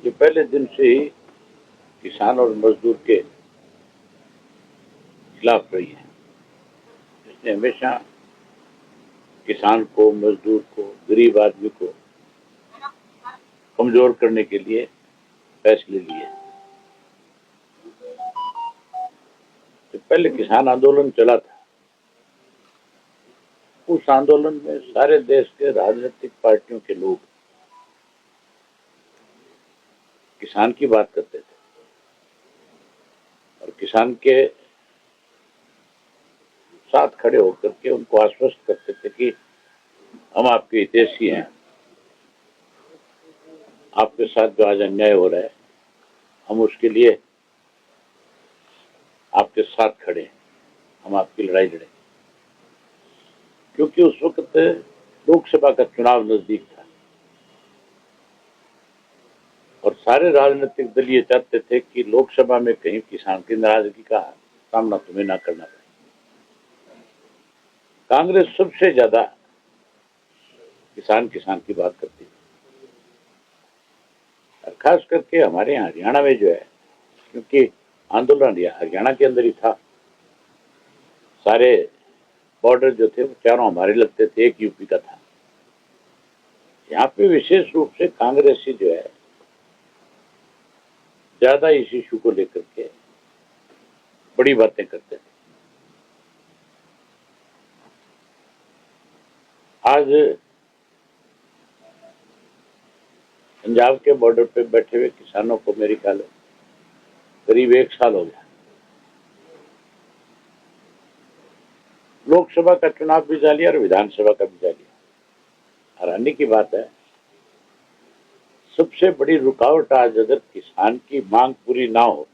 के पहले दिन से ही किसान और मजदूर के खिलाफ रही है। इसने हमेशा किसान को, मजदूर को, गरीब आदमी को कमजोर करने के लिए फैसले लिए। तो पहले किसान आंदोलन चला था, उस आंदोलन में सारे देश के राजनीतिक पार्टियों के लोग किसान की बात करते थे और किसान के साथ खड़े होकर के उनको आश्वस्त करते थे कि हम आपके हितैषी हैं, आपके साथ जो आज अन्याय हो रहा है हम उसके लिए आपके साथ खड़े हैं, हम आपकी लड़ाई लड़ें। क्योंकि उस वक्त लोकसभा का चुनाव नजदीक था और सारे राजनीतिक दल ये चाहते थे कि लोकसभा में कहीं किसान की नाराजगी का सामना तुम्हें ना करना पड़े। कांग्रेस सबसे ज्यादा किसान की बात करती है और खास करके हमारे यहाँ हरियाणा में जो है, क्योंकि आंदोलन हरियाणा के अंदर ही था, सारे बॉर्डर जो थे वो चारों हमारे लगते थे, एक यूपी का था। यहाँ पे विशेष रूप से कांग्रेसी जो है ज्यादा इस इशू को लेकर के बड़ी बातें करते थे। आज पंजाब के बॉर्डर पे बैठे हुए किसानों को मेरे ख्याल करीब 1 साल हो गया। लोकसभा का चुनाव भी जा लिया और विधानसभा का भी जा लिया। हैरानी की बात है, सबसे बड़ी रुकावट आज अगर किसान की मांग पूरी ना हो,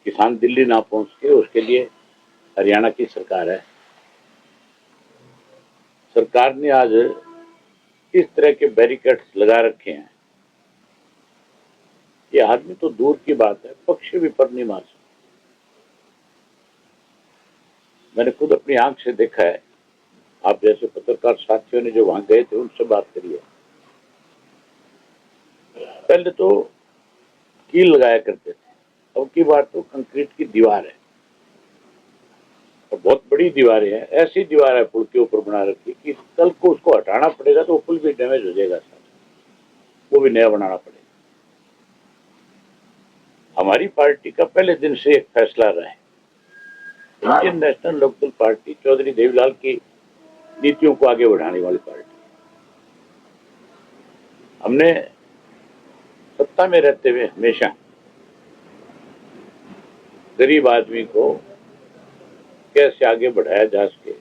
किसान दिल्ली ना पहुंच के, उसके लिए हरियाणा की सरकार है। सरकार ने आज इस तरह के बैरिकेड्स लगा रखे हैं, ये आदमी तो दूर की बात है, पक्षी भी पर नहीं मार सकते। मैंने खुद अपनी आंख से देखा है, आप जैसे पत्रकार साथियों ने जो वहां गए थे उनसे बात करिए। पहले तो कील लगाया करते थे, अब की बार तो कंक्रीट की दीवार है और बहुत बड़ी दीवारें हैं। ऐसी दीवार है पुल के ऊपर बना रखी कि कल को उसको हटाना पड़ेगा तो पुल भी डैमेज हो जाएगा, वो भी नया बनाना पड़ेगा। हमारी पार्टी का पहले दिन से एक फैसला रहा है, Indian National Lokdal party Chaudhary Devilal की नीतियों को आगे बढ़ाने वाली पार्टी। हमने सत्ता में रहते हुए हमेशा गरीब आदमी को कैसे आगे बढ़ाया जा सके,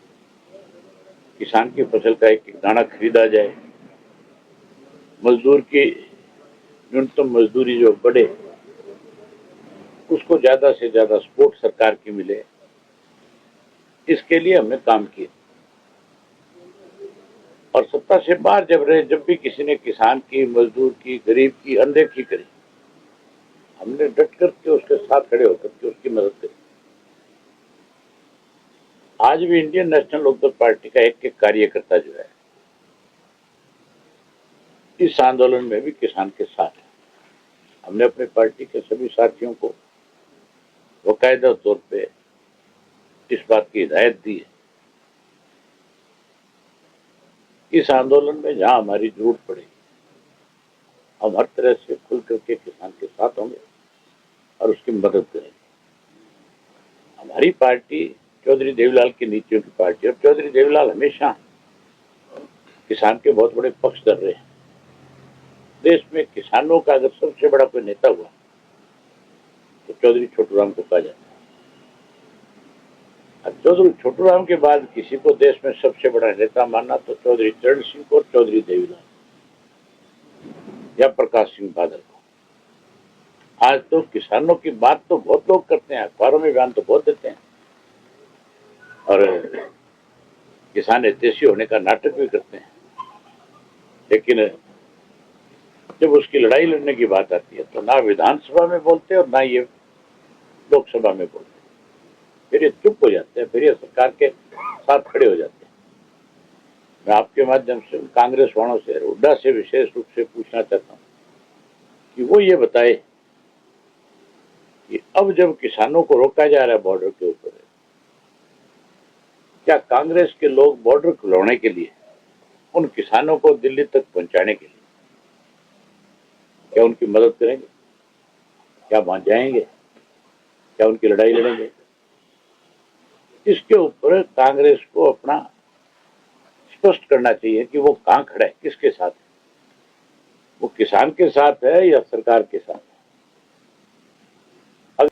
किसान की फसल का एक दाना खरीदा जाए, मजदूर की न्यूनतम मजदूरी जो बढ़े उसको ज्यादा से ज्यादा सपोर्ट सरकार की मिले, इसके लिए हमने काम किया। और सत्ता से बाहर जब रहे, जब भी किसी ने किसान की, मजदूर की, गरीब की अनदेखी करी, हमने डट करके उसके साथ खड़े होकर के उसकी मदद करी। आज भी इंडियन नेशनल लोकदल पार्टी का एक कार्यकर्ता जो है इस आंदोलन में भी किसान के साथ है। हमने अपने पार्टी के सभी साथियों को बाकायदा तौर पे इस बात की हिदायत दी है, इस आंदोलन में जहां हमारी जरूरत पड़ेगी हम हर तरह से खुल करके किसान के साथ होंगे और उसकी मदद करेंगे। हमारी पार्टी चौधरी देवीलाल की नीतियों की पार्टी, और चौधरी देवीलाल हमेशा किसान के बहुत बड़े पक्षधर रहे हैं। देश में किसानों का अगर सबसे बड़ा कोई नेता हुआ तो चौधरी छोटूराम को कहा जाता है। चौधरी छोटूराम के बाद किसी को देश में सबसे बड़ा नेता मानना तो चौधरी चरण सिंह को और चौधरी देवीलाल या प्रकाश सिंह बादल को। आज तो किसानों की बात तो बहुत लोग करते हैं, अखबारों में बयान तो बहुत देते हैं और किसान हितैषी होने का नाटक भी करते हैं, लेकिन जब उसकी लड़ाई लड़ने की बात आती है तो ना विधानसभा में बोलते और ना ये लोकसभा में बोलते, फिर ये चुप हो जाते हैं, फिर ये सरकार के साथ खड़े हो जाते हैं। मैं आपके माध्यम से कांग्रेस वालों से, हुड्डा से विशेष रूप से पूछना चाहता हूँ कि वो ये बताए कि अब जब किसानों को रोका जा रहा है बॉर्डर के ऊपर, क्या कांग्रेस के लोग बॉर्डर खुलवाने के लिए, उन किसानों को दिल्ली तक पहुंचाने के लिए क्या उनकी मदद करेंगे? क्या वहां जाएंगे? क्या उनकी लड़ाई लड़ेंगे? इसके ऊपर कांग्रेस को अपना स्पष्ट करना चाहिए कि वो कहां खड़ा है, किसके साथ है। वो किसान के साथ है या सरकार के साथ है।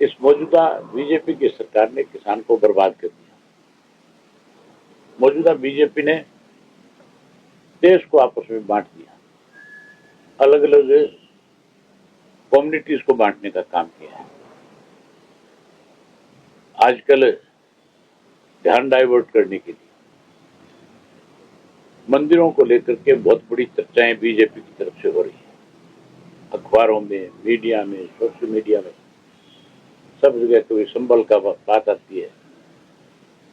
इस मौजूदा बीजेपी की सरकार ने किसान को बर्बाद कर दिया। मौजूदा बीजेपी ने देश को आपस में बांट दिया, अलग अलग कम्युनिटीज को बांटने का काम किया है। आजकल ध्यान डाइवर्ट करने के लिए मंदिरों को लेकर के बहुत बड़ी चर्चाएं बीजेपी की तरफ से हो रही है। अखबारों में, मीडिया में, सोशल मीडिया में, सब जगह कभी संभल का बात आती है,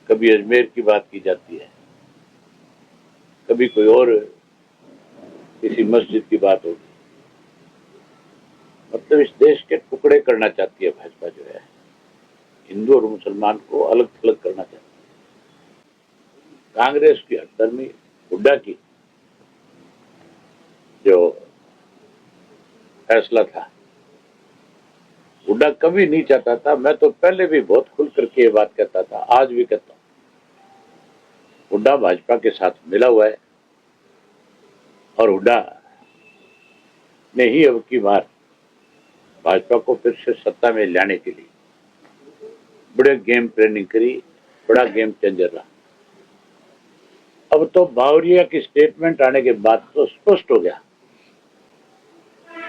कभी अजमेर की बात की जाती है, कभी कोई और किसी मस्जिद की बात होगी। मतलब इस देश के टुकड़े करना चाहती है भाजपा, जो है हिंदू और मुसलमान को अलग थलग करना चाहती है। कांग्रेस की हड़दर्मी हुड्डा की जो फैसला था, हुड्डा कभी नहीं चाहता था। मैं तो पहले भी बहुत खुल करके ये बात कहता था, आज भी कहता हूं, हुड्डा भाजपा के साथ मिला हुआ है और हुड्डा ने ही अब की बार भाजपा को फिर से सत्ता में लाने के लिए बड़े गेम प्लानिंग करी, बड़ा गेम चेंजर रहा। अब तो बावरिया की स्टेटमेंट आने के बाद तो स्पष्ट हो गया,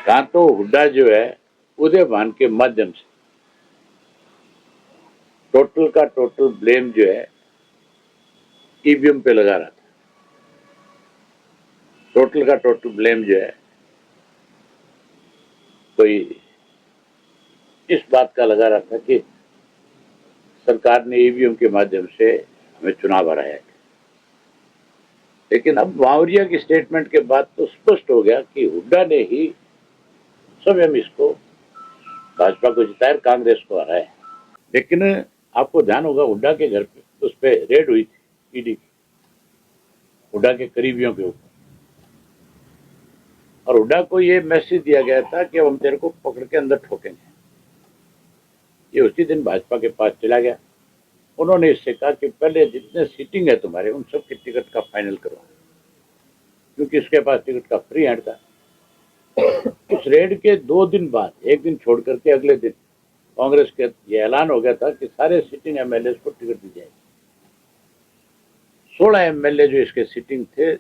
कहां तो हुड्डा जो है उदयभान के माध्यम से टोटल का टोटल ब्लेम जो है ईवीएम पे लगा रहा था। टोटल का टोटल ब्लेम जो है कोई इस बात का लगा रहा था कि सरकार ने ईवीएम के माध्यम से हमें चुनाव हराया है। लेकिन अब बावरिया की स्टेटमेंट के बाद तो स्पष्ट हो गया कि हुड्डा ने ही स्वयं इसको भाजपा को जिताया, कांग्रेस को हराया। लेकिन आपको ध्यान होगा हुड्डा के घर पे उस पर रेड हुई थी ईडी की, हुड्डा के करीबियों के ऊपर, और हुड्डा को ये मैसेज दिया गया था कि अब हम तेरे को पकड़ के अंदर ठोकेंगे। ये उसी दिन भाजपा के पास चला गया। उन्होंने इससे कहा कि पहले जितने सीटिंग है तुम्हारे उन सब की टिकट का फाइनल करवा, क्योंकि इसके पास टिकट का फ्री हैंड था। उस रेड के 2 दिन बाद, एक दिन छोड़ करके अगले दिन कांग्रेस के ये ऐलान हो गया था कि सारे सिटिंग एमएलए को टिकट दी जाएगी। 16 एमएलए जो इसके सिटिंग थे,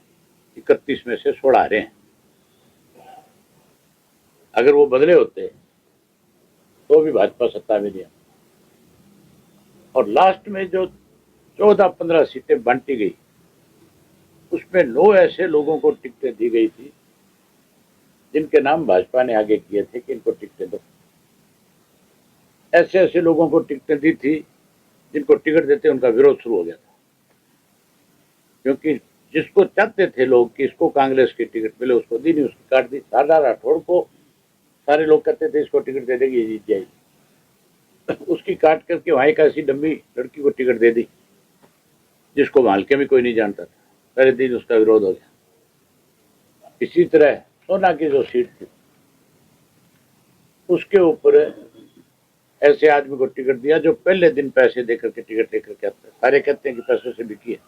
31 में से 16 रहे हैं। अगर वो बदले होते तो भी भाजपा सत्ता में नहीं। और लास्ट में जो 14-15 सीटें बांटी गई, उसमें 9 ऐसे लोगों को टिकटें दी गई थी जिनके नाम भाजपा ने आगे किए थे कि इनको टिकटें दो। ऐसे ऐसे लोगों को टिकटें दी थी जिनको टिकट देते उनका विरोध शुरू हो गया था, क्योंकि जिसको चाहते थे लोग कि इसको कांग्रेस की टिकट मिले, उसको दी नहीं, उसकी काट दी। सरदार राठौड़ को सारे लोग कहते थे इसको टिकट दे देगी, ये जीत जाएगी। उसकी काट करके वहां एक ऐसी डम्मी लड़की को टिकट दे दी जिसको हल्के में कोई नहीं जानता था। पहले दिन उसका विरोध हो गया। इसी तरह सोना की जो सीट थी, उसके ऊपर ऐसे आदमी को टिकट दिया जो पहले दिन पैसे देकर के टिकट लेकर के आता है। सारे कहते हैं कि पैसों से बिकी है,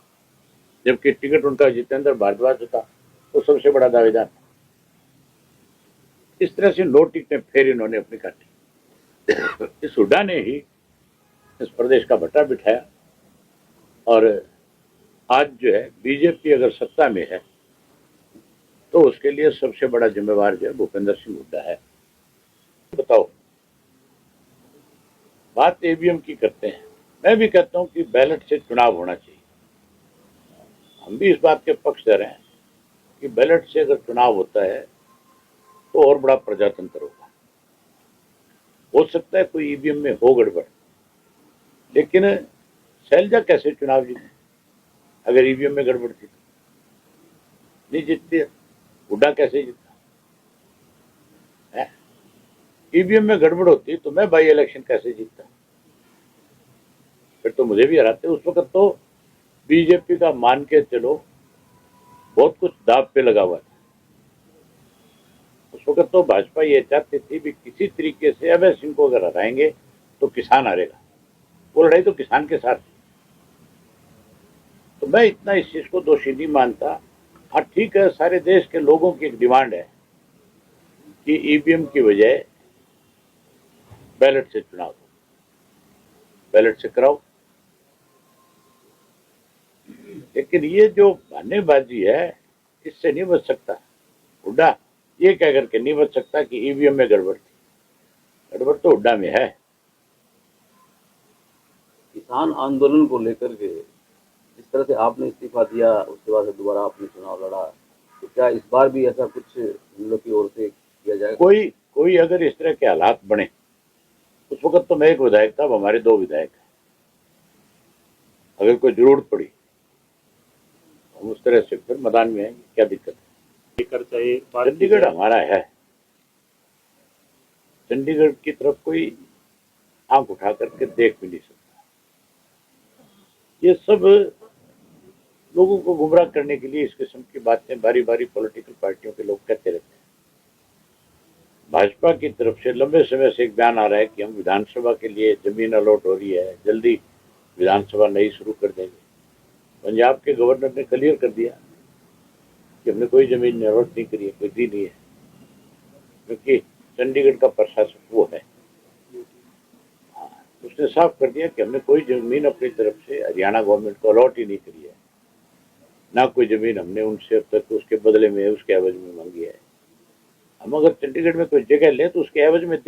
जबकि टिकट उनका जितेंद्र भारद्वाज था, वो सबसे बड़ा दावेदार था। इस तरह से 9 टिकटें फिर इन्होंने अपनी काटी। इस हुड्डा ने ही इस प्रदेश का भट्टा बिठाया, और आज जो है बीजेपी अगर सत्ता में है तो उसके लिए सबसे बड़ा जिम्मेवार जो है भूपेंद्र सिंह हुड्डा है। बताओ, बात ईवीएम की करते हैं। मैं भी कहता हूं कि बैलेट से चुनाव होना चाहिए। हम भी इस बात के पक्षधर हैं कि बैलेट से अगर चुनाव होता है तो और बड़ा प्रजातंत्र होगा। हो सकता है कोई ईवीएम में हो गड़बड़, लेकिन शैलजा कैसे चुनाव जीते अगर ईवीएम में गड़बड़ थी? नहीं जीतती है। हुड्डा कैसे जीता? ईवीएम में गड़बड़ होती तो मैं बाई इलेक्शन कैसे जीतता? फिर तो मुझे भी हराते। उस वक्त तो बीजेपी का मान के चलो बहुत कुछ दाव पे लगा हुआ था। उस वक्त तो भाजपा ये चाहती थी भी किसी तरीके से अभय सिंह को अगर हराएंगे तो किसान हारेगा। वो लड़ाई तो किसान के साथ थी। तो मैं इतना इस चीज को दोषी नहीं मानता। हाँ ठीक है, सारे देश के लोगों की एक डिमांड है कि ईवीएम की बजाय बैलेट से चुनाव हो, बैलेट से कराओ। लेकिन ये जो बहानेबाजी है इससे नहीं बच सकता। हुड्डा ये कह करके नहीं बच सकता कि ईवीएम में गड़बड़ थी। गड़बड़ तो हुड्डा में है। किसान आंदोलन को लेकर के जिस तरह से आपने इस्तीफा दिया, उसके बाद से दोबारा आपने चुनाव लड़ा, तो क्या इस बार भी ऐसा कुछ हम लोग की ओर से किया जाएगा? कोई अगर इस तरह के हालात बने, उस वक्त तो मैं एक विधायक था, अब हमारे 2 विधायक हैं। अगर कोई जरूरत पड़ी हम उस तरह से फिर मैदान में आएंगे, क्या दिक्कत है? चंडीगढ़ हमारा है। चंडीगढ़ की तरफ कोई आंख उठा करके देख भी नहीं सकता। ये सब लोगों को गुमराह करने के लिए इस किस्म की बातें बारी बारी पॉलिटिकल पार्टियों के लोग कहते रहते हैं। भाजपा की तरफ से लंबे समय से एक बयान आ रहा है कि हम विधानसभा के लिए जमीन अलॉट हो रही है, जल्दी विधानसभा नई शुरू कर देंगे। पंजाब के गवर्नर ने क्लियर कर दिया कि हमने कोई जमीन अलॉट नहीं करी है, कोई दी नहीं है, क्योंकि चंडीगढ़ का प्रशासक वो है। उसने साफ कर दिया कि हमने कोई जमीन अपनी तरफ से हरियाणा गवर्नमेंट को अलॉट ही नहीं करी है, ना कोई जमीन हमने उनसे अब तक उसके बदले में उसके एवज में मांगी है। हम अगर चंडीगढ़ में कोई जगह लें तो उसके एवज में